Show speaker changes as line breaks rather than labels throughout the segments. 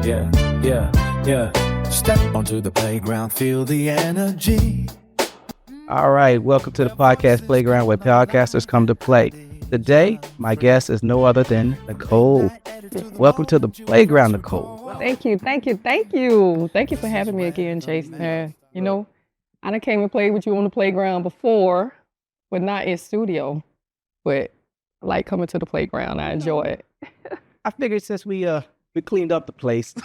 Yeah. Step onto the playground, feel the energy.
All right, welcome to the podcast playground where podcasters come to play. Today, my guest is no other than Nicole. Welcome to the playground, Nicole.
Thank you. Thank you for having me again, Jason. You know, I done came and played with you on the playground before, but not in studio. But I like coming to the playground. I enjoy it.
I figured since we cleaned up the place.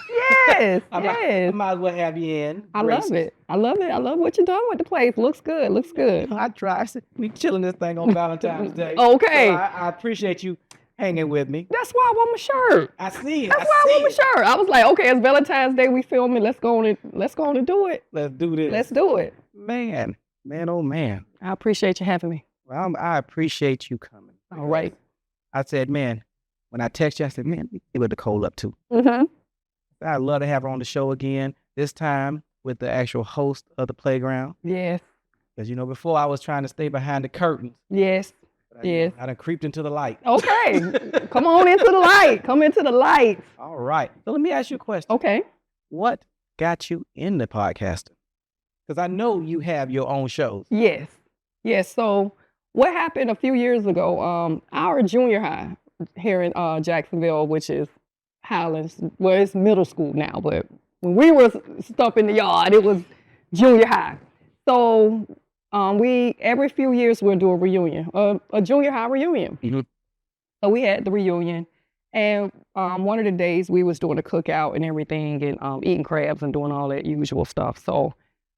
Yes,
I might as well have you in.
I love it. I love what you're doing with the place. Looks good.
I try. We chilling this thing on Valentine's Day.
Okay.
So I appreciate you hanging with me.
That's why I want my shirt.
I see it.
That's why I want my shirt. I was like, okay, it's Valentine's Day. We filming. Let's go on and do it.
Let's do this.
Let's do it.
Man, oh man.
I appreciate you having me.
Well, I appreciate you coming.
All right.
I said, man, when I text you, I said, man, see what Nicole up to.
Mm-hmm.
I'd love to have her on the show again, this time with the actual host of the playground.
Yes.
Because, before I was trying to stay behind the curtains.
Yes. Yes.
I done creeped into the light.
Okay. Come on into the light. Come into the light.
All right. So let me ask you a question.
Okay.
What got you into podcasting? Because I know you have your own shows.
Yes. So what happened a few years ago, our junior high here in Jacksonville, which is Highlands, well, it's middle school now, but when we were stuck in the yard, it was junior high. So we every few years we'll do a reunion, a junior high reunion.
Mm-hmm.
So we had the reunion, and one of the days we was doing a cookout and everything, and eating crabs and doing all that usual stuff. So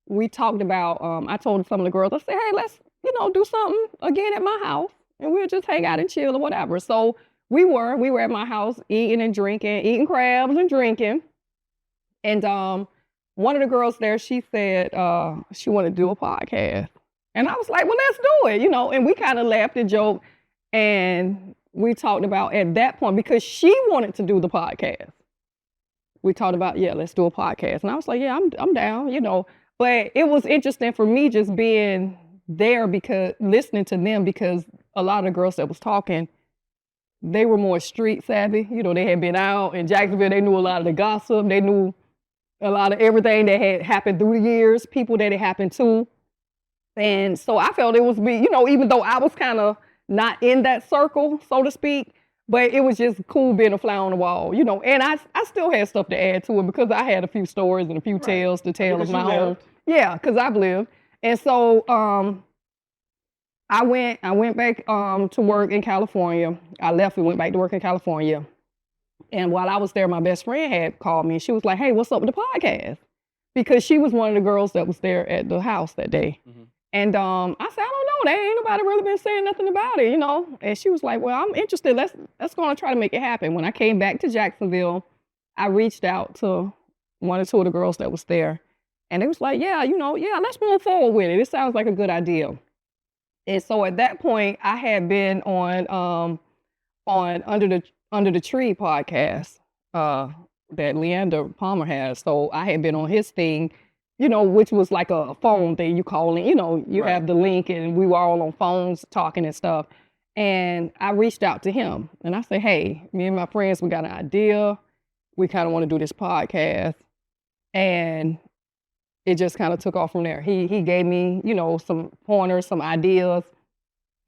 we talked about. I told some of the girls, I said, hey, let's do something again at my house, and we'll just hang out and chill or whatever. So we were at my house eating crabs and drinking. And one of the girls there, she said she wanted to do a podcast. And I was like, well, let's do it, and we kind of laughed and joked. And we talked about at that point, because she wanted to do the podcast, we talked about, let's do a podcast. And I was like, yeah, I'm down, But it was interesting for me just being there, because listening to them, because a lot of the girls that was talking, they were more street savvy. They had been out in Jacksonville. They knew a lot of the gossip. They knew a lot of everything that had happened through the years, people that it happened to. And so I felt it was even though I was kind of not in that circle, so to speak, but it was just cool being a fly on the wall, And I still had stuff to add to it, because I had a few stories and a few tales to tell of my own. Yeah, because I've lived. And so I went back to work in California. I left and went back to work in California. And while I was there, my best friend had called me, and she was like, hey, what's up with the podcast? Because she was one of the girls that was there at the house that day. Mm-hmm. And I said, I don't know, ain't nobody really been saying nothing about it, And she was like, well, I'm interested. Let's go and try to make it happen. When I came back to Jacksonville, I reached out to one or two of the girls that was there. And they was like, let's move forward with it. It sounds like a good idea. And so at that point, I had been on Under the Tree podcast that Leander Palmer has. So I had been on his thing, which was like a phone thing. You call in, you
right.
have the link, and we were all on phones talking and stuff. And I reached out to him, and I said, hey, me and my friends, we got an idea. We kind of want to do this podcast. And it just kind of took off from there. He gave me, some pointers, some ideas.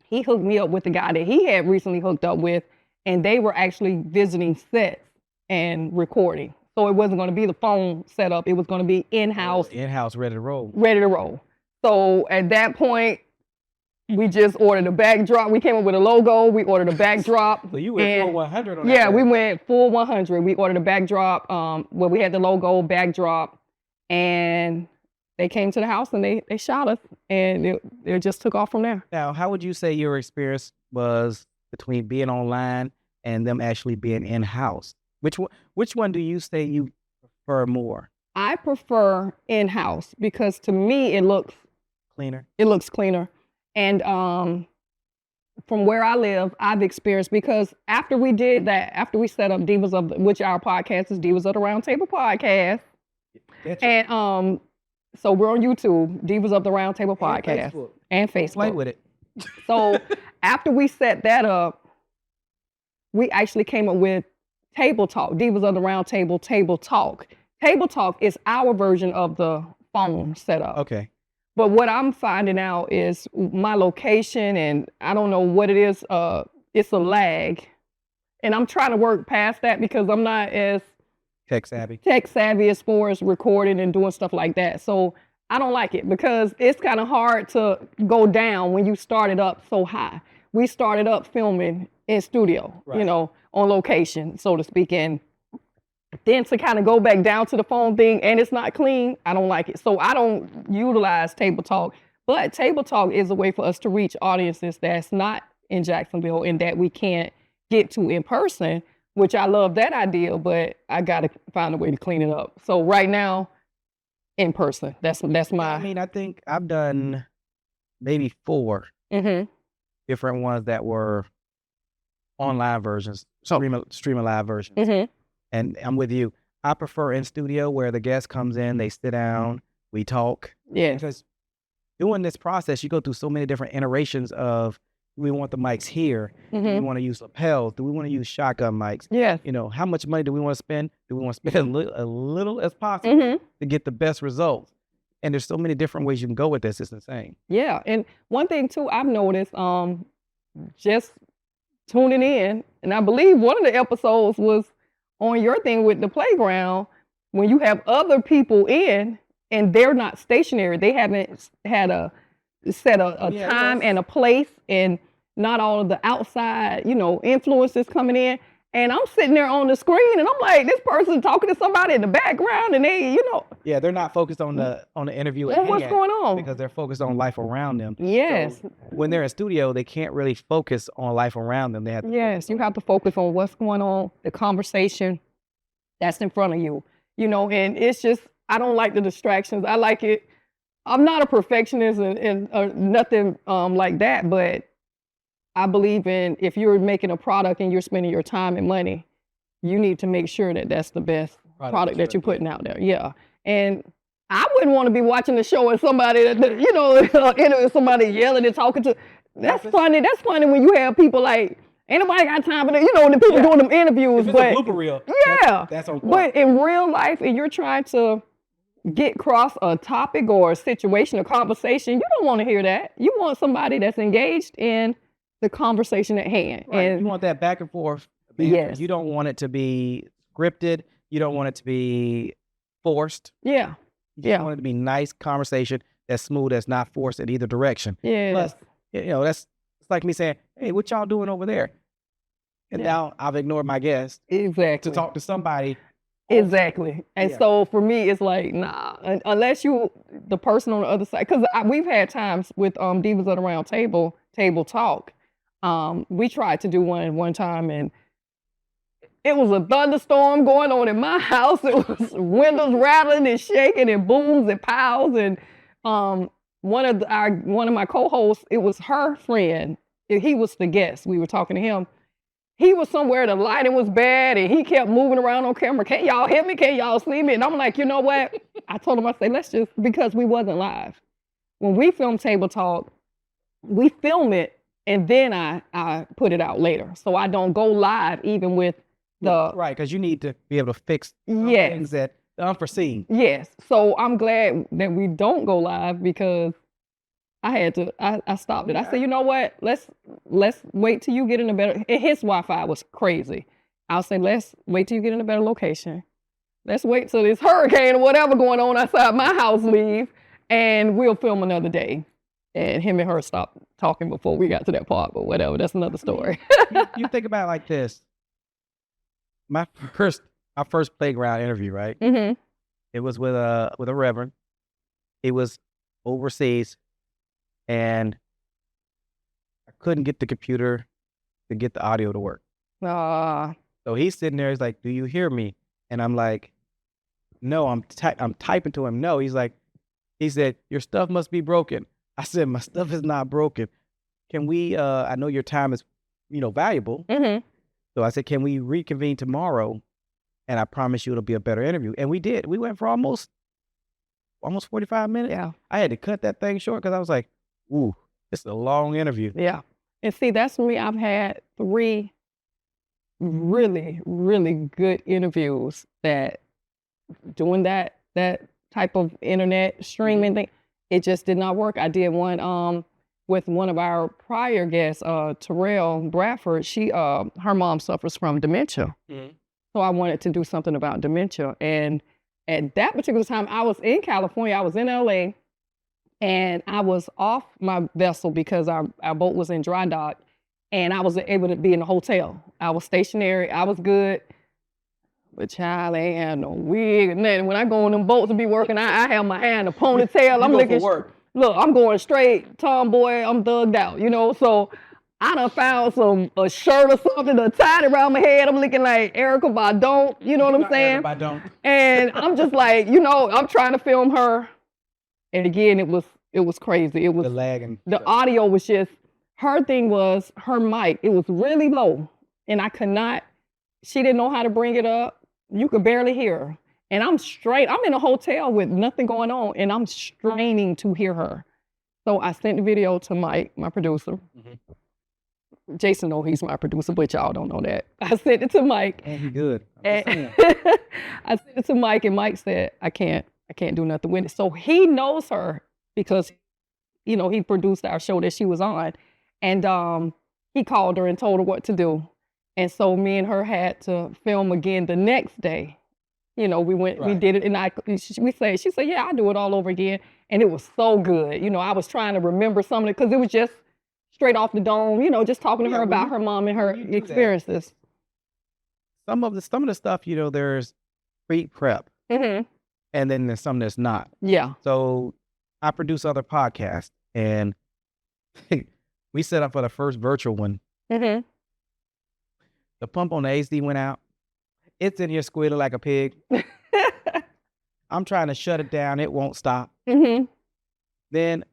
He hooked me up with the guy that he had recently hooked up with, and they were actually visiting sets and recording. So it wasn't going to be the phone setup. It was going to be in-house.
In-house, ready to roll.
Ready to roll. So at that point, we just ordered a backdrop. We came up with a logo. We ordered a backdrop.
So you went full 100 on that?
Yeah, we went full 100. We ordered a backdrop where we had the logo, backdrop, and they came to the house and they shot us, and it just took off from there.
Now, how would you say your experience was between being online and them actually being in-house? Which one do you say you prefer more?
I prefer in-house, because to me it looks
cleaner.
It looks cleaner. And from where I live, I've experienced, because after we did that, after we set up which our podcast is Divas of the Roundtable Podcast. Gotcha. And so we're on YouTube, Divas of the Roundtable Podcast. And Facebook.
Play with it.
So after we set that up, we actually came up with Table Talk, Divas of the Roundtable, Table Talk. Table Talk is our version of the phone setup.
Okay.
But what I'm finding out is my location, and I don't know what it is. It's a lag. And I'm trying to work past that because I'm not as
Tech savvy
as far as recording and doing stuff like that. So I don't like it because it's kind of hard to go down when you started up so high. We started up filming in studio,
Right.
On location, so to speak. And then to kind of go back down to the phone thing and it's not clean, I don't like it. So I don't utilize Table Talk. But Table Talk is a way for us to reach audiences that's not in Jacksonville and that we can't get to in person, which I love that idea, but I got to find a way to clean it up. So right now, in person, that's my...
I mean, I think I've done maybe 4 different ones that were online versions, streaming live versions. And I'm with you. I prefer in studio where the guest comes in, they sit down, we talk.
Yeah.
Because doing this process, you go through so many different iterations of, do we want the mics here? Do we want to use lapels? Do we want to use shotgun mics?
Yeah.
How much money do we want to spend? Do we want to spend a little as possible to get the best results? And there's so many different ways you can go with this. It's insane.
Yeah. And one thing too, I've noticed, just tuning in, and I believe one of the episodes was on your thing with the playground, when you have other people in and they're not stationary, they haven't had a time and a place, and not all of the outside, influences coming in. And I'm sitting there on the screen and I'm like, this person talking to somebody in the background and they,
Yeah, they're not focused on the interview at
what's
hand
going on?
because they're focused on life around them.
Yes.
So when they're in studio, they can't really focus on life around them. They have to
you have to focus on what's going on, the conversation that's in front of you, and it's just, I don't like the distractions. I like it. I'm not a perfectionist and nothing like that, but I believe in, if you're making a product and you're spending your time and money, you need to make sure that that's the best product that you're putting out there. Yeah. And I wouldn't want to be watching the show and somebody interview somebody yelling and talking to. That's funny. That's funny when you have people like, ain't nobody got time for that. The people doing them interviews.
If it's
but
a blooper reel.
Yeah.
That's on point.
But in real life, and you're trying to get across a topic or a situation, a conversation, you don't want to hear that. You want somebody that's engaged in the conversation at hand.
Right.
And
you want that back and forth.
Yes.
You don't want it to be scripted. You don't want it to be forced.
Yeah.
You just want it to be nice conversation that's smooth, that's not forced in either direction.
Yeah.
Plus, it's like me saying, hey, what y'all doing over there? And now I've ignored my guest
Exactly.
to talk to somebody.
Exactly. And so for me, it's like, nah, unless you, the person on the other side, because we've had times with Divas of the Round Table Talk. We tried to do one time and it was a thunderstorm going on in my house. It was windows rattling and shaking and booms and pows. And one of my co-hosts, it was her friend. He was the guest. We were talking to him. He was somewhere, the lighting was bad, and he kept moving around on camera. Can y'all hear me? Can y'all see me? And I'm like, you know what? I told him, I said, let's just, because we wasn't live. When we film Table Talk, we film it, and then I put it out later. So I don't go live even with the...
Right, because you need to be able to fix things that are unforeseen.
Yes. So I'm glad that we don't go live because I stopped it. I said, you know what? Let's wait till you get in a better, and his Wi-Fi was crazy. I'll say, let's wait till you get in a better location. Let's wait till this hurricane or whatever going on outside my house leave, and we'll film another day. And him and her stopped talking before we got to that part, but whatever. That's another story.
You think about it like this. My first playground interview, right?
Mm-hmm.
It was with a reverend. It was overseas. And I couldn't get the computer to get the audio to work. So he's sitting there. He's like, "Do you hear me?" And I'm like, "No." I'm typing to him. No. He said, "Your stuff must be broken." I said, "My stuff is not broken. Can we? I know your time is, valuable."
Mm-hmm.
So I said, "Can we reconvene tomorrow? And I promise you it'll be a better interview." And we did. We went for almost 45 minutes.
Yeah.
I had to cut that thing short because I was like, ooh, this is a long interview.
Yeah. And see, that's for me. I've had 3 really, really good interviews that doing that type of internet streaming thing, it just did not work. I did one with one of our prior guests, Terrell Bradford. Her mom suffers from dementia. So I wanted to do something about dementia. And at that particular time, I was in California, I was in LA, and I was off my vessel because our boat was in dry dock, and I was able to be in the hotel. I was stationary, I was good. But child, ain't had no wig and nothing. When I go on them boats to be working, I have my hair in a ponytail. I'm looking, look, I'm going straight tomboy, I'm thugged out, you know? So I done found a shirt or something to tie it around my head. I'm looking like Erykah Badu, you know what I'm saying? And I'm just like, you know, I'm trying to film her. And again, it was crazy. It was
the lag and
the audio was just, her thing was her mic. It was really low, and I could not. She didn't know how to bring it up. You could barely hear her. And I'm in a hotel with nothing going on, and I'm straining to hear her. So I sent the video to Mike, my producer. Jason knows he's my producer, but y'all don't know that. I sent it to Mike.
And he good.
I sent it to Mike, and Mike said, I can't do nothing with it. So he knows her because, you know, he produced our show that she was on. And he called her and told her what to do. And so me and her had to film again the next day. You know, we did it, and she said, yeah, I'll do it all over again. And it was so good. You know, I was trying to remember some of it because it was just straight off the dome, you know, just talking to her about her mom and her experiences.
Some of the stuff, you know, there's pre-prep. And then there's some that's not.
Yeah.
So I produce other podcasts, and we set up for the first virtual one. The pump on the HD went out. It's in here squealing like a pig. I'm trying to shut it down. It won't stop. Then the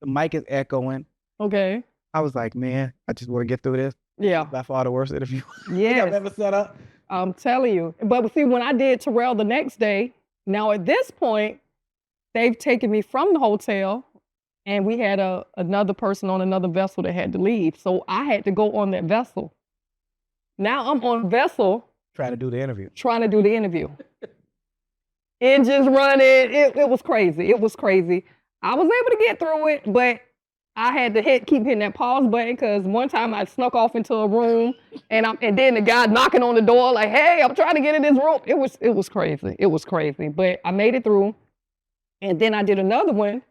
mic is echoing.
Okay.
I was like, man, I just want to get through this.
Yeah.
By far the worst interview
Yes.
I've ever set up.
I'm telling you. But see, when I did Terrell the next day, now at this point, they've taken me from the hotel, and we had another person on another vessel that had to leave. So I had to go on that vessel. Now I'm on vessel.
Trying to do the interview.
Engines running. It was crazy. It was crazy. I was able to get through it, but I had to keep hitting that pause button because one time I snuck off into a room and then the guy knocking on the door like, hey, I'm trying to get in this room. It was crazy. It was crazy, but I made it through. And then I did another one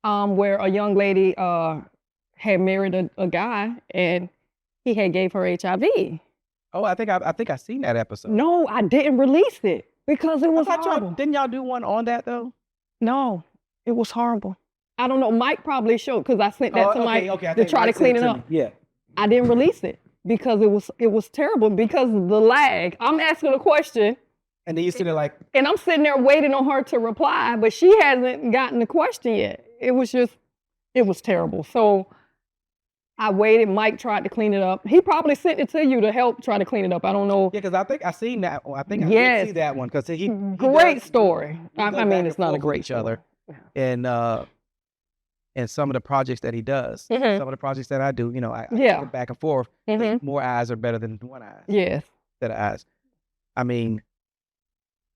where a young lady had married a guy, and he had gave her HIV.
Oh, I think I seen that episode.
No, I didn't release it because it was horrible.
Didn't y'all do one on that though?
No, it was horrible. I don't know. Mike probably showed because I sent that to Mike to try to clean it up.
Yeah.
I didn't release it because it was terrible because of the lag. I'm asking a question.
And then you sit there like.
And I'm sitting there waiting on her to reply, but she hasn't gotten the question yet. It was terrible. So I waited. Mike tried to clean it up. He probably sent it to you to help try to clean it up. I don't know.
Yeah, because I think I seen that. I think I did see that one because he
great story. I mean, it's not a great
each other, and some of the projects that he does, some of the projects that I do, you know, I go back and forth. More eyes are better than one eye.
Yes,
set of eyes. I mean,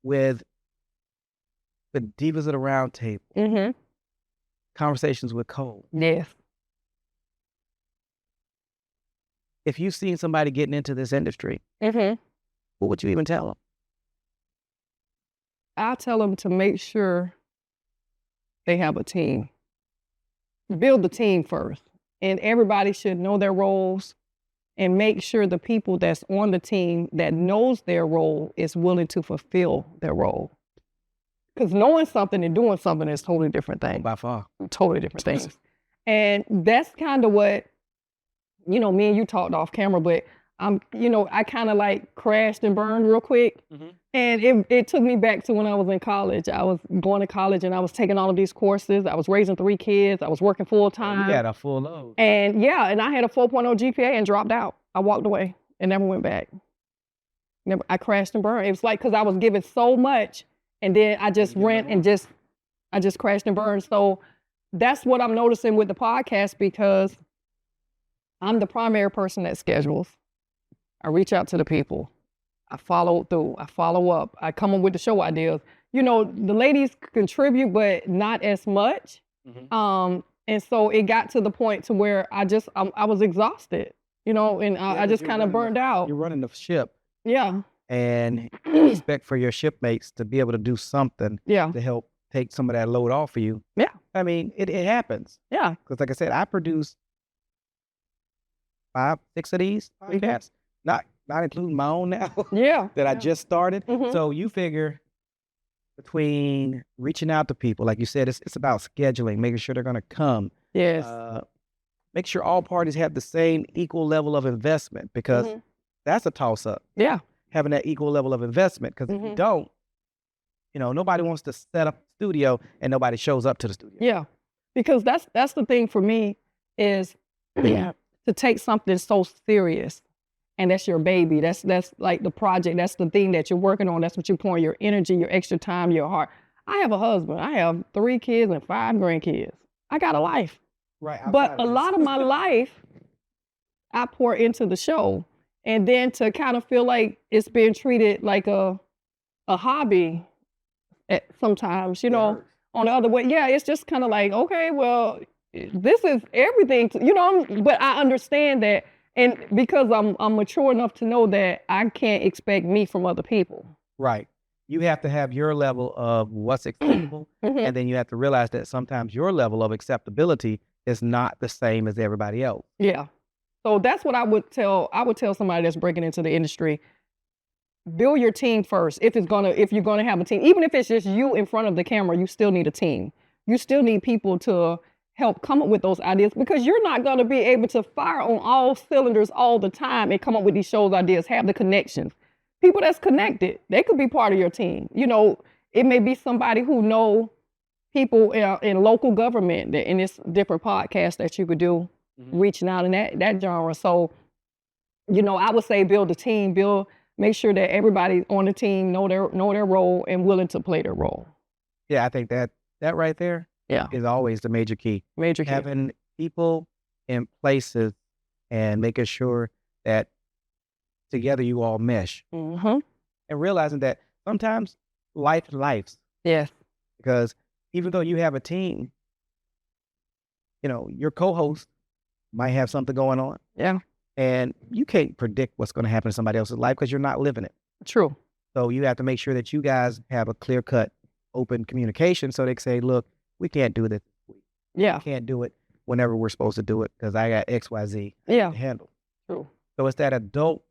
with the Divas of the Roundtable, conversations with Cole.
Yes.
If you've seen somebody getting into this industry, what would you even tell them?
I'll tell them to make sure they have a team. Build the team first. And everybody should know their roles and make sure the people that's on the team that knows their role is willing to fulfill their role. Because knowing something and doing something is totally different things.
By far.
Totally different things. And that's kind of what, you know, me and you talked off camera, but I kind of like crashed and burned real quick. And it took me back to when I was in college. I was going to college and I was taking all of these courses. I was raising 3 kids. I was working full time.
You had a full load.
And and I had a 4.0 GPA and dropped out. I walked away and never went back. I crashed and burned. It was like, because I was given so much and then I just ran and I just crashed and burned. So that's what I'm noticing with the podcast, because I'm the primary person that schedules. I reach out to the people. I follow through. I follow up. I come up with the show ideas. You know, the ladies contribute, but not as much.
Mm-hmm.
And so it got to the point to where I was exhausted, you know, and I just kind of burned out.
You're running the ship.
Yeah.
And you expect for your shipmates to be able to do something to help take some of that load off of you.
Yeah.
I mean, it happens.
Yeah.
Because like I said, I produce 5, 6 of these podcasts, not including my own now. That I just started.
Mm-hmm.
So you figure between reaching out to people, like you said, it's about scheduling, making sure they're going to come.
Yes.
Make sure all parties have the same equal level of investment, because that's a toss up.
Yeah.
Having that equal level of investment, because if you don't, you know, nobody wants to set up a studio and nobody shows up to the studio.
Yeah, because that's the thing for me is to take something so serious, and that's your baby. That's like the project. That's the thing that you're working on. That's what you pour your energy, your extra time, your heart. I have a husband. I have 3 kids and 5 grandkids. I got a life.
Right.
But a lot of my life, I pour into the show. And then to kind of feel like it's being treated like a hobby sometimes, you know, on the other way. Yeah, it's just kind of like, okay, well, this is everything, you know, but I understand that. And because I'm mature enough to know that I can't expect me from other people.
Right. You have to have your level of what's acceptable. And then you have to realize that sometimes your level of acceptability is not the same as everybody else.
Yeah. So that's what I would tell somebody that's breaking into the industry. Build your team first. If you're gonna have a team, even if it's just you in front of the camera, you still need a team. You still need people to help come up with those ideas, because you're not gonna be able to fire on all cylinders all the time and come up with these shows ideas, have the connections. People that's connected, they could be part of your team. You know, it may be somebody who know people in local government, and it's different podcasts that you could do, reaching out in that genre. So, you know, I would say build a team, make sure that everybody on the team know their role and willing to play their role.
Yeah, I think that right there is always the major key. Having people in places and making sure that together you all mesh. And realizing that sometimes lives.
Yes.
Because even though you have a team, you know, your co-host might have something going on.
Yeah.
And you can't predict what's going to happen in somebody else's life because you're not living it.
True.
So you have to make sure that you guys have a clear-cut, open communication, so they can say, look, we can't do this.
Yeah.
We can't do it whenever we're supposed to do it because I got XYZ to handle.
True.
So it's that adult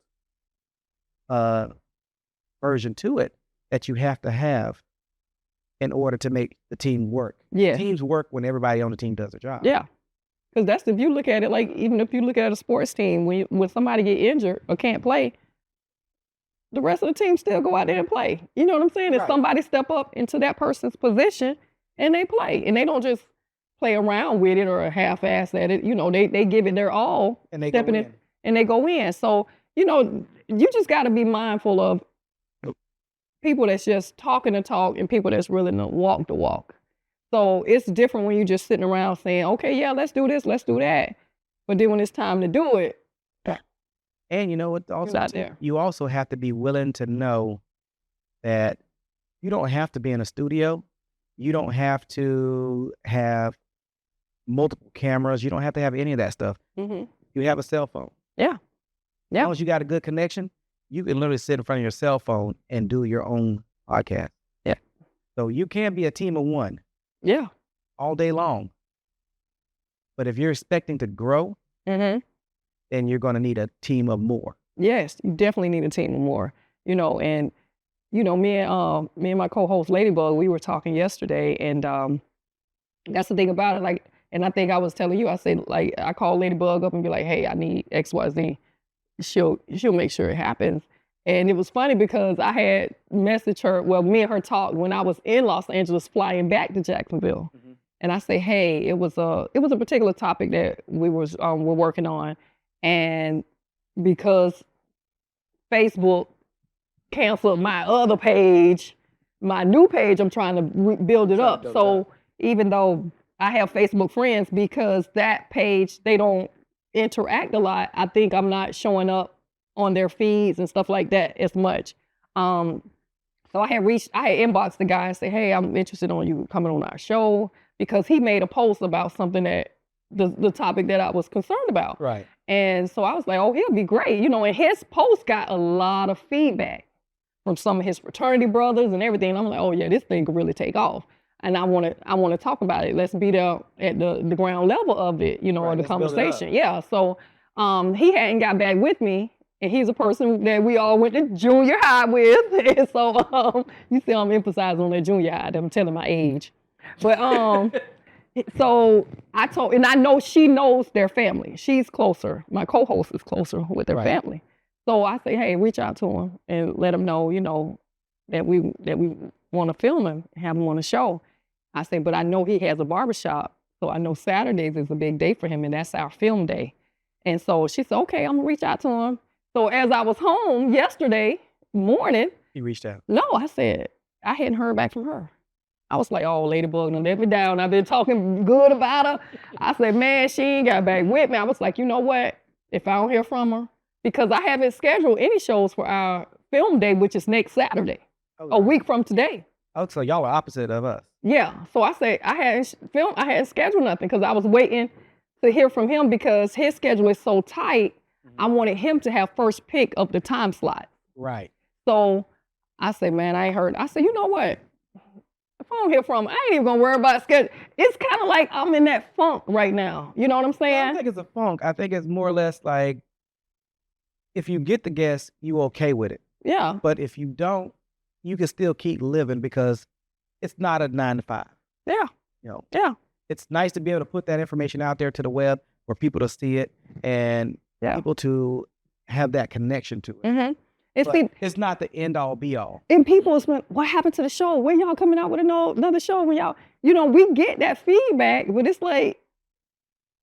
version to it that you have to have in order to make the team work.
Yeah.
Teams work when everybody on the team does their job.
Yeah. Because that's, if you look at it, like, even if you look at a sports team, when somebody get injured or can't play, the rest of the team still go out there and play. You know what I'm saying? If somebody step up into that person's position and they play, and they don't just play around with it or half-ass at it, you know, they give it their all.
And they go in.
And they go in. So, you know, you just got to be mindful of people that's just talking the talk and people that's really gonna walk the walk. So it's different when you're just sitting around saying, okay, yeah, let's do this, let's do that. But then when it's time to do it.
And you know what also, you also have to be willing to know that you don't have to be in a studio. You don't have to have multiple cameras. You don't have to have any of that stuff. You have a cell phone.
Yeah.
As long as you got a good connection, you can literally sit in front of your cell phone and do your own podcast.
Yeah.
So you can be a team of one.
Yeah.
All day long. But if you're expecting to grow, then you're going to need a team of more.
Yes, you definitely need a team of more. You know, and you know, me and my co-host Ladybug, we were talking yesterday, and that's the thing about it. Like, and I think I was telling you, I said, like, I call Ladybug up and be like, hey, I need XYZ. She'll make sure it happens. And it was funny because I had messaged her, well, me and her talked when I was in Los Angeles flying back to Jacksonville. And I say, hey, it was a particular topic that we were working on. And because Facebook canceled my other page, my new page, I'm trying to build it up. So even though I have Facebook friends, because that page, they don't interact a lot, I think I'm not showing up on their feeds and stuff like that as much. So I had inboxed the guy and said, hey, I'm interested in you coming on our show, because he made a post about something that the topic that I was concerned about.
Right.
And so I was like, oh, he'll be great. And his post got a lot of feedback from some of his fraternity brothers and everything. And I'm like, oh yeah, this thing could really take off. And I want to talk about it. Let's be there at the ground level of it, or the conversation. Yeah. So he hadn't got back with me. And he's a person that we all went to junior high with. And so you see I'm emphasizing on that junior high. I'm telling my age. But so and I know she knows their family. She's closer. My co-host is closer with their family. So I say, hey, reach out to him and let him know, that we want to film him, have him on the show. I say, but I know he has a barbershop. So I know Saturdays is a big day for him, and that's our film day. And so she said, okay, I'm gonna reach out to him. So as I was home yesterday morning.
He reached out?
No, I said, I hadn't heard back from her. I was like, oh, Ladybug done let me down. I've been talking good about her. I said, man, she ain't got back with me. I was like, you know what? If I don't hear from her, because I haven't scheduled any shows for our film day, which is next Saturday, a week from today.
Oh, so y'all are opposite of us.
Yeah. So I say I hadn't scheduled nothing because I was waiting to hear from him, because his schedule is so tight. I wanted him to have first pick of the time slot.
Right.
So I said, man, I ain't heard. I said, you know what? If I don't hear from him, I ain't even gonna worry about schedule. It's kind of like I'm in that funk right now. You know what I'm saying?
I don't think it's a funk. I think it's more or less like, if you get the guest, you okay with it.
Yeah.
But if you don't, you can still keep living, because it's not a 9 to 5.
Yeah. Yeah.
It's nice to be able to put that information out there to the web for people to see it and people to have that connection to it.
Mm-hmm.
It's not the end all be all.
And people is like, what happened to the show? When y'all coming out with another show? When y'all, we get that feedback, but it's like,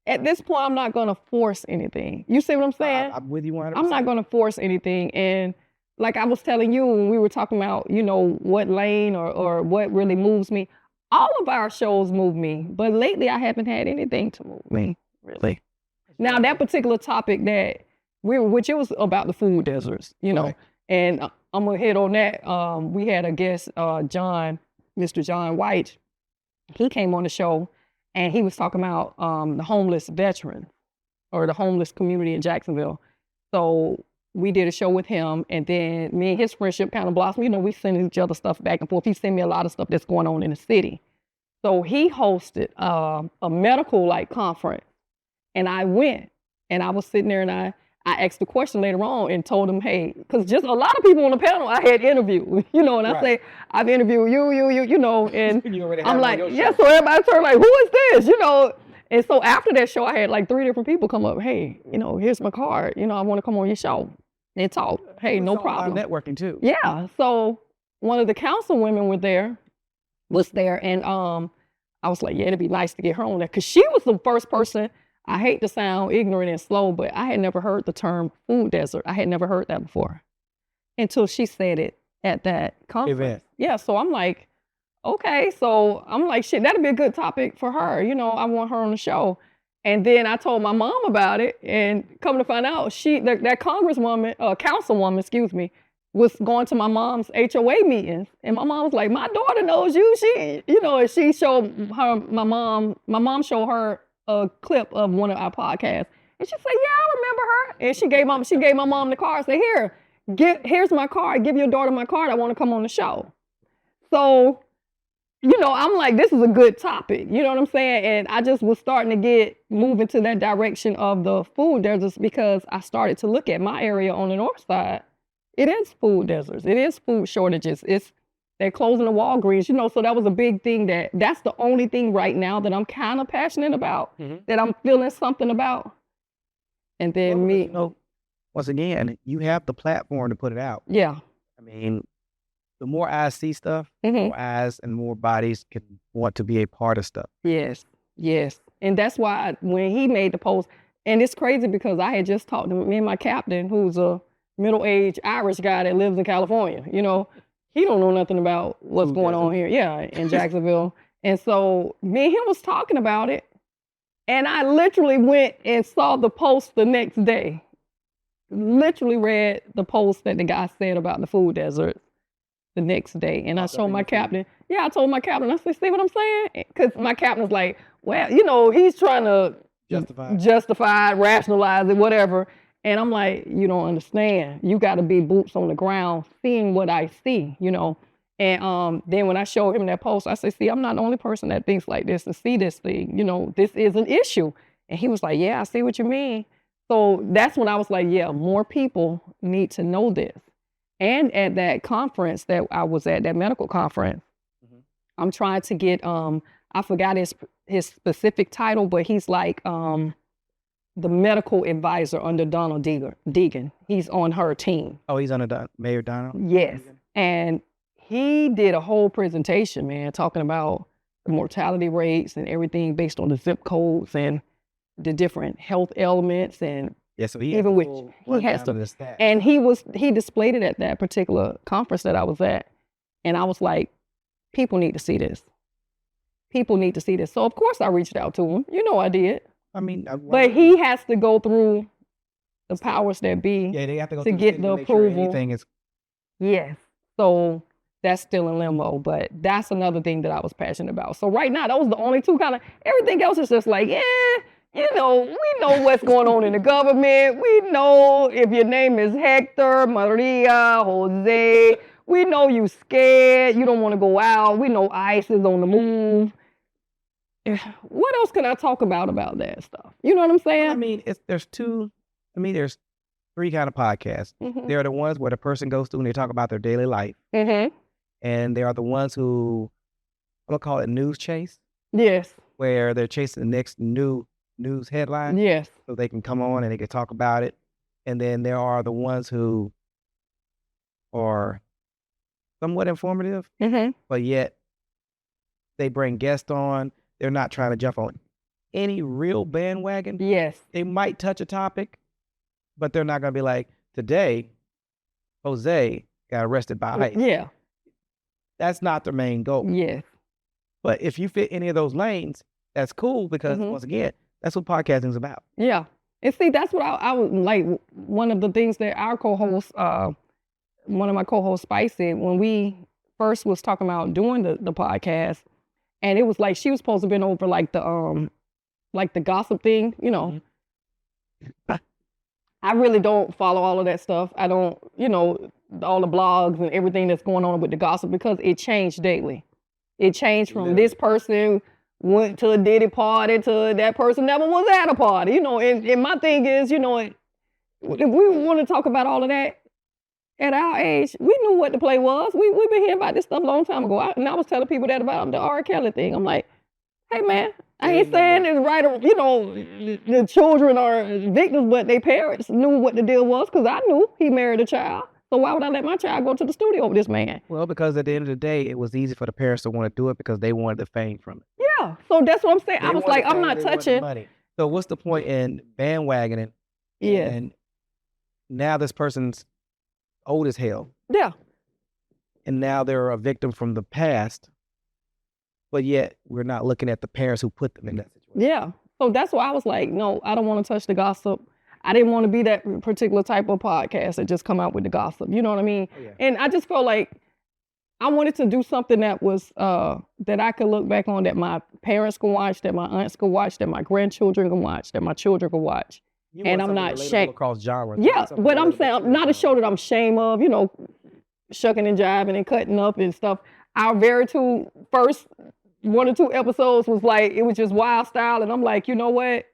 at this point, I'm not going to force anything. You see what I'm saying?
I'm with you 100%.
I'm not going to force anything. And like I was telling you when we were talking about, what lane or what really moves me, all of our shows move me. But lately, I haven't had anything to move me, really. Now, that particular topic which it was about the food deserts,
Right.
And I'm going to hit on that. We had a guest, Mr. John White. He came on the show. And he was talking about the homeless veterans, or the homeless community in Jacksonville. So we did a show with him, and then me and his friendship kind of blossomed. We send each other stuff back and forth. He sent me a lot of stuff that's going on in the city. So he hosted a medical conference, and I went, and I was sitting there, and I asked the question later on and told him, hey, because just a lot of people on the panel I had interviewed, and I say, I've interviewed you, and I'm like, yeah, so everybody turned like, who is this, And so after that show, I had like 3 different people come up, hey, here's my card, I want to come on your show and talk. Hey, no problem.
Networking too.
Yeah, so one of the council women was there, and I was like, yeah, it'd be nice to get her on there, because she was the first person. I hate to sound ignorant and slow, but I had never heard the term food desert. I had never heard that before until she said it at that conference.
Event.
Yeah, so I'm like, okay. So I'm like, shit, that'd be a good topic for her. I want her on the show. And then I told my mom about it, and come to find out, that councilwoman, was going to my mom's HOA meetings. And my mom was like, my daughter knows you. And she showed her, my mom showed her a clip of one of our podcasts, and she said, yeah, I remember her. And she gave my mom the card, said, here's my card, give your daughter my card, I want to come on the show. So, I'm like, this is a good topic, you know what I'm saying? And I just was starting to move into that direction of the food deserts, because I started to look at my area on the north side. It is food deserts, it is food shortages, they're closing the Walgreens, so that was a big thing. That's the only thing right now that I'm kind of passionate about, that I'm feeling something about. And then
once again, you have the platform to put it out.
Yeah.
I mean, the more eyes see stuff, more eyes and more bodies can want to be a part of stuff.
Yes. And that's why when he made the post, and it's crazy because I had just talked to me and my captain, who's a middle-aged Irish guy that lives in California, He don't know nothing about what's going on here, in Jacksonville. And so me and him was talking about it, and I literally went and saw the post the next day. literally read the post that the guy said about the food desert the next day. And I showed my captain. Yeah, I told my captain, I said, see what I'm saying? Because my captain was like, well, you know, he's trying to justify it, rationalize it, whatever. And I'm like, you don't understand. You got to be boots on the ground, seeing what I see, you know. And then when I showed him that post, I said, see, I'm not the only person that thinks like this and see this thing. You know, this is an issue. And he was like, yeah, I see what you mean. So that's when I was like, yeah, more people need to know this. And at that conference that I was at, that medical conference, I'm trying to get, I forgot his specific title, but he's like the medical advisor under Donald Deegan. He's on her team.
Oh, he's under Mayor Donald?
Yes. And he did a whole presentation, man, talking about the mortality rates and everything based on the zip codes and the different health elements. And
yeah, so he
even which he has to, and he displayed it at that particular conference that I was at. And I was like, people need to see this. People need to see this. So of course I reached out to him. You know I did.
I mean,
but he has to go through the powers that be.
Yeah, they have to go
to get the approval.
Sure
yes. So that's still in limbo, but that's another thing that I was passionate about. So right now, those are the only two kind of, everything else is just like, yeah, you know, we know what's going on in the government. We know if your name is Hector, Maria, Jose, we know you scared, you don't want to go out. We know ICE is on the move. What else can I talk about that stuff? You know what I'm saying?
I mean, there's three kind of podcasts. There are the ones where the person goes through and they talk about their daily life. And there are the ones who, I'm going to call it news chase.
Yes.
Where they're chasing the next new news headline.
Yes.
So they can come on and they can talk about it. And then there are the ones who are somewhat informative, but yet they bring guests on. They're not trying to jump on any real bandwagon.
Yes.
They might touch a topic, but they're not going to be like, today, Jose got arrested by ICE.
Yeah.
That's not their main goal.
Yes.
But if you fit any of those lanes, that's cool because, once again, that's what podcasting is about.
Yeah. And see, that's what I was like, one of the things that our co-host, one of my co-hosts, Spicy, when we first was talking about doing the podcast, and it was like she was supposed to have been over like the gossip thing, you know. I really don't follow all of that stuff. I don't, you know, all the blogs and everything that's going on with the gossip because it changed daily. It changed from this person went to a Diddy party to that person never was at a party, you know. And my thing is, you know, if we want to talk about all of that, at our age, we knew what the play was. We've been hearing about this stuff a long time ago. And I was telling people that about the R. Kelly thing. I'm like, hey, man, I ain't saying it's right or, you know, the children are victims, but their parents knew what the deal was because I knew he married a child. So why would I let my child go to the studio with this man?
Well, because at the end of the day, it was easy for the parents to want to do it because they wanted the fame from it.
Yeah, so that's what I'm saying. I was like, I'm not touching.
Money. So what's the point in bandwagoning?
Yeah.
And now this person's old as hell.
Yeah.
And now they're a victim from the past, but yet we're not looking at the parents who put them in that situation.
Yeah. So that's why I was like, no, I don't want to touch the gossip. I didn't want to be that particular type of podcast that just come out with the gossip. You know what I mean? Oh, yeah. And I just felt like I wanted to do something that was, that I could look back on, that my parents could watch, that my aunts could watch, that my grandchildren could watch, that my children could watch. And I'm not ashamed.
Across genres.
Yeah, but I'm saying I'm not a show that I'm ashamed of, you know, shucking and jiving and cutting up and stuff. Our very first 1 or 2 episodes was like, it was just wild style. And I'm like, you know what?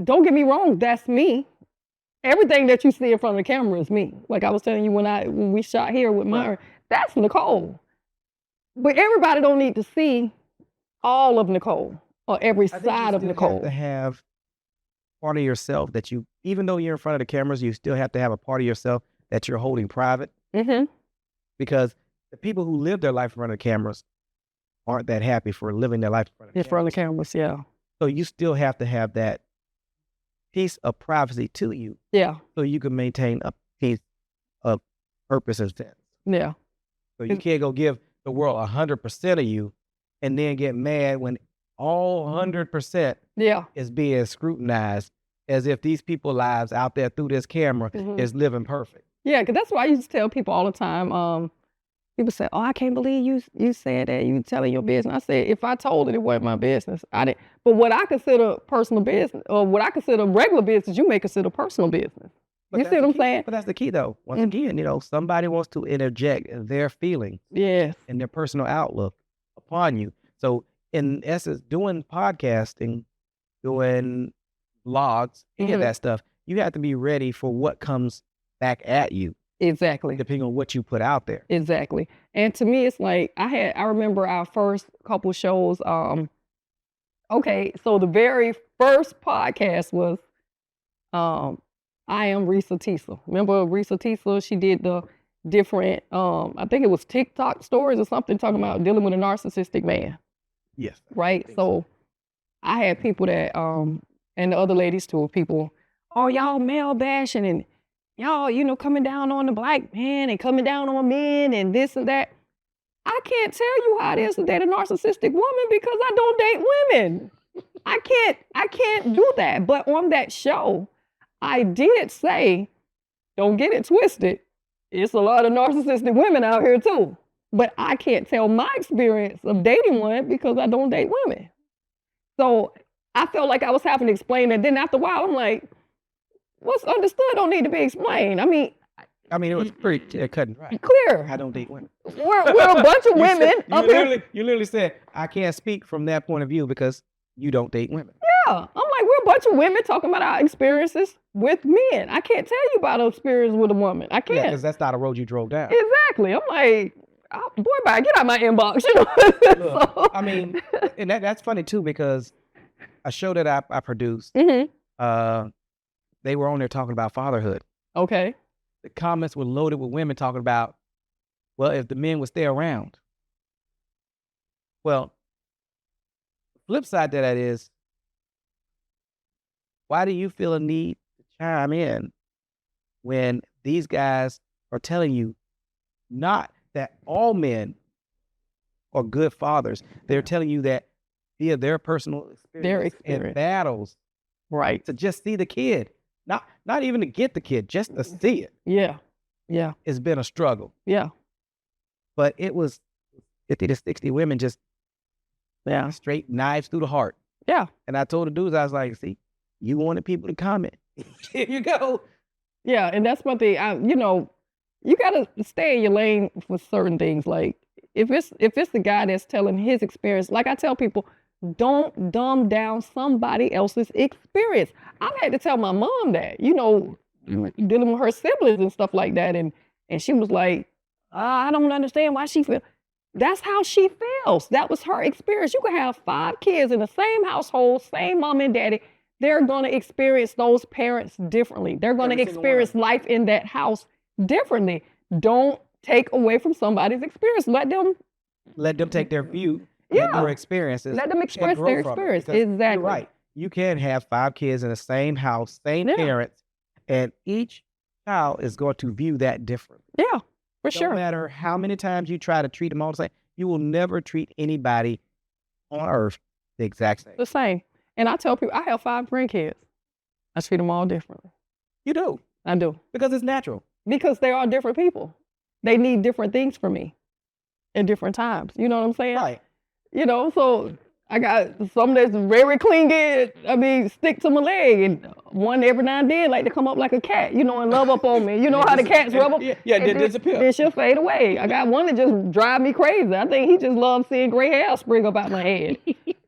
Don't get me wrong, that's me. Everything that you see in front of the camera is me. Like I was telling you when we shot here with Myron, that's Nicole. But everybody don't need to see all of Nicole or every side of Nicole.
You have to have part of yourself that you, even though you're in front of the cameras, you still have to have a part of yourself that you're holding private. Because the people who live their life in front of the cameras aren't that happy for living their life in front of the cameras.
Yeah.
So you still have to have that piece of privacy to you.
Yeah.
So you can maintain a piece of purpose and sense.
Yeah.
So you can't go give the world 100% of you and then get mad when all 100% is being scrutinized as if these people's lives out there through this camera is living perfect.
Yeah, because that's why I used to tell people all the time. People say, "Oh, I can't believe you said that. You telling your business." I said, if I told it, it wasn't my business. I didn't. But what I consider personal business, or what I consider regular business, you may consider personal business. You see what I'm saying?
But that's the key, though. Once again, somebody wants to interject their feelings and their personal outlook upon you. So, in essence, doing podcasting, doing vlogs, any of that stuff, you have to be ready for what comes back at you.
Exactly.
Depending on what you put out there.
Exactly. And to me, it's like I remember our first couple shows. Okay, so the very first podcast was I Am Risa Tisa. Remember Risa Tisa? She did the different, I think it was TikTok stories or something, talking about dealing with a narcissistic man.
Yes.
Right? So I had people that, and the other ladies too, people, oh, y'all male bashing and y'all, coming down on the black man and coming down on men and this and that. I can't tell you how it is to date a narcissistic woman because I don't date women. I can't do that. But on that show, I did say, don't get it twisted. It's a lot of narcissistic women out here too. But I can't tell my experience of dating one because I don't date women. So I felt like I was having to explain that. Then after a while, I'm like, what's understood don't need to be explained. I mean,
it was pretty cut and dry.
Clear.
I don't date women.
We're a bunch of women up here.
You literally said, I can't speak from that point of view because you don't date women.
Yeah. I'm like, we're a bunch of women talking about our experiences with men. I can't tell you about an experience with a woman. I can't.
Yeah, because that's not a road you drove down.
Exactly. I'm like, boy, bye, get out of my inbox.
Look, and that's funny too because a show that I produced, they were on there talking about fatherhood.
Okay.
The comments were loaded with women talking about, well, if the men would stay around. Well, the flip side to that is, why do you feel a need to chime in when these guys are telling you not that all men are good fathers? They're telling you that via their personal experience and battles,
right,
to just see the kid. Not even to get the kid, just to see it.
Yeah. Yeah.
It's been a struggle.
Yeah.
But it was 50 to 60 women just straight knives through the heart.
Yeah.
And I told the dudes, I was like, see, you wanted people to comment. Here you go.
Yeah, and that's one thing, you got to stay in your lane for certain things. Like, if it's the guy that's telling his experience, like I tell people, don't dumb down somebody else's experience. I've had to tell my mom that, dealing with her siblings and stuff like that. And she was like, I don't understand why she feels. That's how she feels. That was her experience. You can have 5 kids in the same household, same mom and daddy. They're going to experience those parents differently. They're going to experience life in that house differently. Don't take away from somebody's experience. Let them take their view. Their experiences. Let them express their experience. Exactly.
You're right. You can have 5 kids in the same house, same parents, and each child is going to view that differently.
Yeah, for sure.
No matter how many times you try to treat them all the same, you will never treat anybody on earth the exact same.
The same. And I tell people, I have 5 grandkids. I treat them all differently.
You do?
I do.
Because it's natural.
Because they are different people. They need different things from me at different times. You know what I'm saying?
Right.
So I got some that's very clingy, stick to my leg, and one every now and then like to come up like a cat, and love up on me. You know how the cats rub up?
Yeah, they disappear.
Then she'll fade away. I got one that just drive me crazy. I think he just loves seeing gray hair spring up out my head.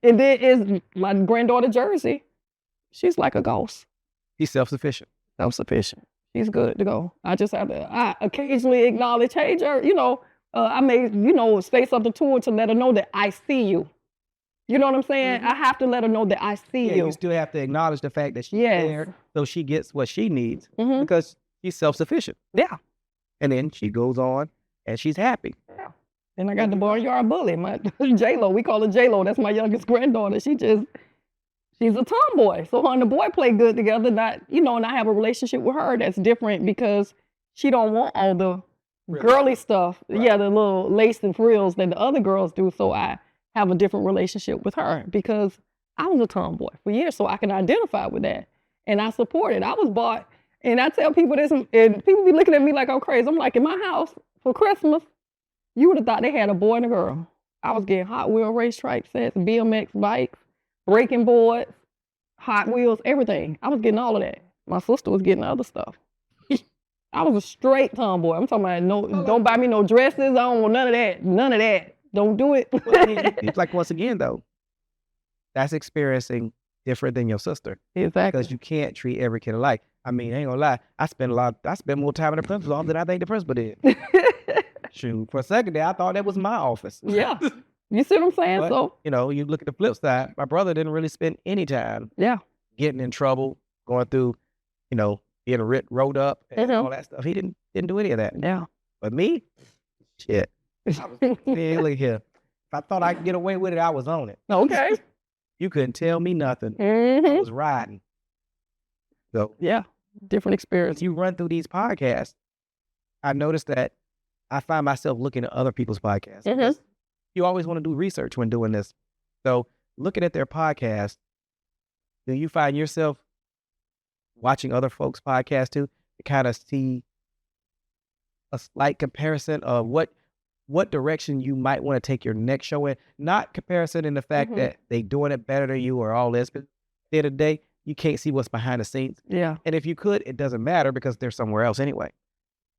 And then is my granddaughter Jersey. She's like a ghost.
She's self-sufficient.
Self-sufficient. She's good to go. I just have to, I occasionally acknowledge, hey, I may, say something to her to let her know that I see you. You know what I'm saying? I have to let her know that I see you.
You still have to acknowledge the fact that she's there so she gets what she needs because she's self-sufficient.
Yeah.
And then she goes on and she's happy.
Yeah. Then I got the barnyard bully, my J-Lo. We call her J-Lo. That's my youngest granddaughter. She's a tomboy. So her and the boy play good together. And I have a relationship with her that's different because she don't want all the girly stuff. Right. Yeah, the little lace and frills that the other girls do. So I have a different relationship with her because I was a tomboy for years, so I can identify with that. and I support it. I was bought, and I tell people this, and people be looking at me like I'm crazy. I'm like, in my house for Christmas, you would have thought they had a boy and a girl. I was getting Hot Wheel racetrack sets, BMX bikes, breaking boards, Hot Wheels, everything. I was getting all of that. My sister was getting other stuff. I was a straight tomboy. I'm talking about don't buy me no dresses. I don't want none of that. None of that. Don't do it.
It's like, once again, though, that's experiencing different than your sister.
Exactly.
Because you can't treat every kid alike. I mean, I ain't gonna lie. I spend more time in the principal's office than I think the principal did. Shoot, for a second there, I thought that was my office.
Yeah. You see what I'm saying?
But,
So,
you look at the flip side. My brother didn't really spend any time getting in trouble, going through, being rolled up and all that stuff. He didn't do any of that.
Yeah.
But me, shit. Look here. If I thought I could get away with it, I was on it.
Okay.
You couldn't tell me nothing.
Mm-hmm.
I was riding. So
yeah, different experience.
as you run through these podcasts, I noticed that I find myself looking at other people's podcasts.
Mm-hmm.
You always want to do research when doing this. So looking at their podcast, do you find yourself watching other folks' podcasts too to kind of see a slight comparison of what direction you might want to take your next show in? Not comparison in the fact that they doing it better than you or all this, but at the end of the day, you can't see what's behind the scenes.
Yeah.
And if you could, it doesn't matter because they're somewhere else anyway.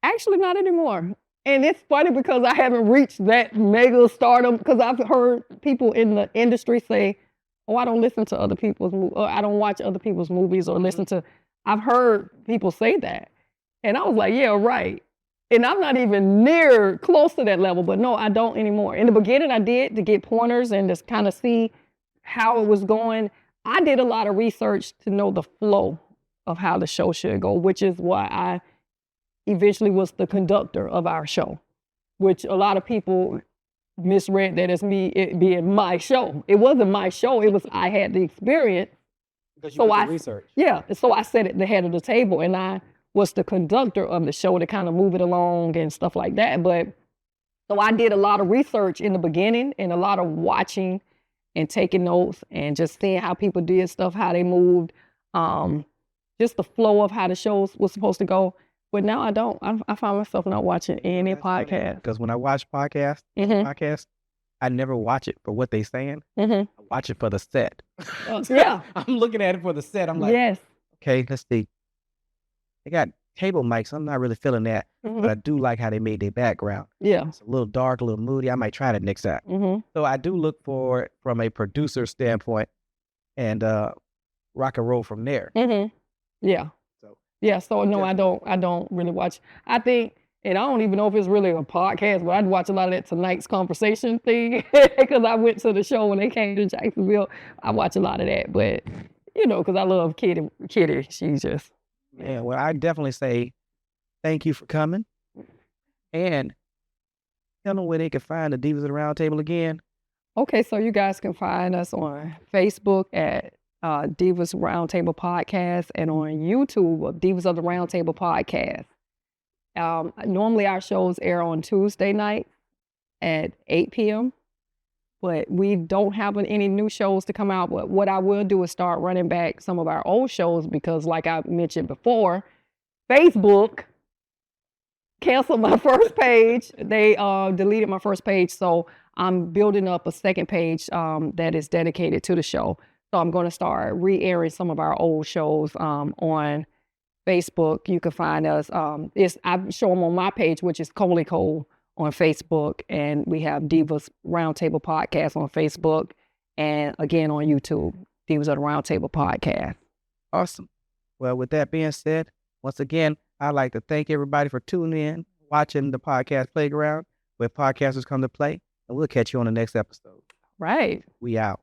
Actually, not anymore. And it's funny because I haven't reached that mega stardom because I've heard people in the industry say, oh, I don't listen to other people's or I don't watch other people's movies or listen to. I've heard people say that. And I was like, yeah, right. And I'm not even near close to that level, but no, I don't anymore. In the beginning, I did to get pointers and just kind of see how it was going. I did a lot of research to know the flow of how the show should go, which is why I eventually was the conductor of our show, which a lot of people misread that as me it being my show. It wasn't my show. It was I had the experience.
Because you did the research.
Yeah, so I sat at the head of the table and I was the conductor of the show to kind of move it along and stuff like that. But so I did a lot of research in the beginning and a lot of watching and taking notes and just seeing how people did stuff, how they moved, just the flow of how the shows was supposed to go. But now I don't. I find myself not watching any podcast.
Because when I watch podcasts, I never watch it for what they saying. I watch it for the set.
Yeah.
I'm looking at it for the set. I'm like,
yes.
Okay, let's see. They got table mics. I'm not really feeling that. But I do like how they made their background.
Yeah.
It's a little dark, a little moody. I might try that next time. So I do look for it from a producer standpoint and rock and roll from there.
Yeah. Yeah, so no, I don't really watch. I think, and I don't even know if it's really a podcast, but I'd watch a lot of that Tonight's Conversation thing because I went to the show when they came to Jacksonville. I watch a lot of that, but because I love Kitty. She's just.
Yeah, well, I definitely say thank you for coming, and tell them where they can find the Divas of the Roundtable again. Okay,
so you guys can find us on Facebook at Divas Roundtable Podcast and on YouTube, Divas of the Roundtable Podcast. Normally our shows air on Tuesday night at 8 p.m., but we don't have any new shows to come out. But what I will do is start running back some of our old shows because like I mentioned before, Facebook canceled my first page. They deleted my first page. So I'm building up a second page that is dedicated to the show. So I'm going to start re-airing some of our old shows on Facebook. You can find us. I show them on my page, which is Coley Cole on Facebook. And we have Divas Roundtable Podcast on Facebook. And again on YouTube, Divas of the Roundtable Podcast.
Awesome. Well, with that being said, once again, I'd like to thank everybody for tuning in, watching the Podcast Playground, where podcasters come to play. And we'll catch you on the next episode.
Right.
We out.